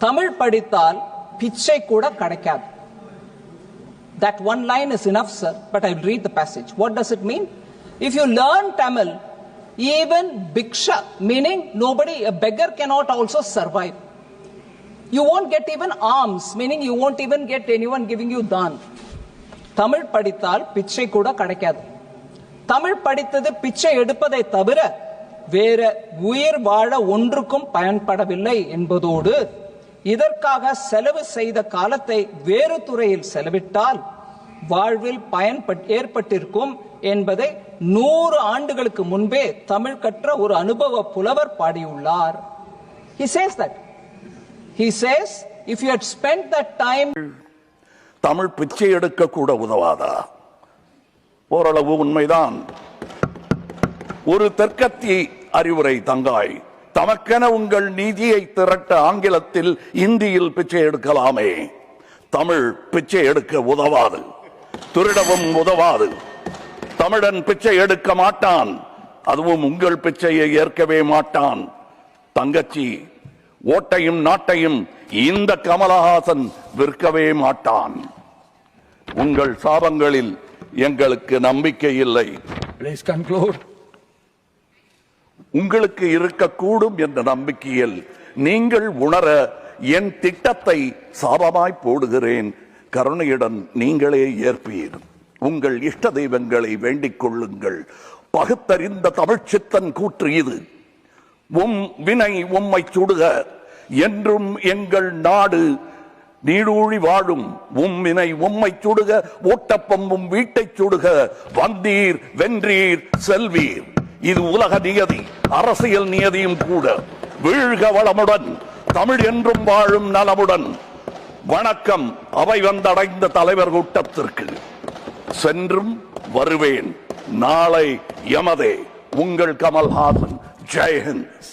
தமிழ் படித்தால் பிச்சை கூட கிடைக்காது. That one line is enough, sir, but I will read the passage. What does it mean? If you learn Tamil, even bhiksha, meaning a beggar cannot also survive. You won't get even alms, meaning you won't even get anyone giving you dhan. Tamil படித்தால் பிச்சை கூட கிடைக்காது. தமிழ் படித்தது பிச்சை எடுப்பதை தவிர வேற உயிர் வாழ ஒன்றுக்கும் பயன்படவில்லை என்பதோடு இதற்காக செலவு செய்த காலத்தை வேறு துறையில் செலவிட்டால் வாழ்வில் பயன் ஏற்பட்டிருக்கும் என்பதை 100 ஆண்டுகளுக்கு முன்பே தமிழ் கற்ற ஒரு அனுபவ புலவர் பாடியுள்ளார். He says that. He says, if you had spent that time. Tamil பிச்சை எடுக்க கூட உதவாதா? ஓரளவு உண்மைதான். ஒரு தெற்கத்தி அறிவுரை தங்காய், தமக்கென உங்கள் நிதியை திரட்ட ஆங்கிலத்தில் இந்தியில் பிச்சை எடுக்கலாமே. தமிழ் பிச்சை எடுக்க உதவாது, திருடவும் உதவாது. தமிழன் பிச்சை எடுக்க மாட்டான், அதுவும் உங்கள் பிச்சையை ஏற்கவே மாட்டான். தங்கச்சி, ஓட்டையும் நாட்டையும் இந்த கமலஹாசன் விற்கவே மாட்டான். உங்கள் சாபங்களில் எங்களுக்கு நம்பிக்கை இல்லை. Please conclude. உங்களுக்கு இருக்கக்கூடும் என்ற நம்பிக்கையில் நீங்கள் உணர என் திட்டத்தை சாபமாய் போடுகிறேன். கருணையுடன் நீங்களே ஏற்பீர். உங்கள் இஷ்ட தெய்வங்களை வேண்டிக் கொள்ளுங்கள். பகுத்தறிந்த தமிழ்ச்சித்தன் கூற்று இது. உம் வினை உம்மை சுடுக, என்றும் எங்கள் நாடு நீடூழி வாழும். உம்மினை உம்மை சுடுக, ஓட்டப்பம் உம் வீட்டை சுடுக. வந்தீர் வென்றீர் செல்வீர். இது உலக நியதி, அரசியல் நியதியும் கூட. வீழ்க வளமுடன், தமிழ் என்றும் வாழும் நலமுடன். வணக்கம் அவை வந்தடைந்த தலைவர் கூட்டத்திற்கு. சென்றும் வருவேன், நாளை எமதே. உங்கள் கமல்ஹாசன். ஜெய் ஹிந்த்.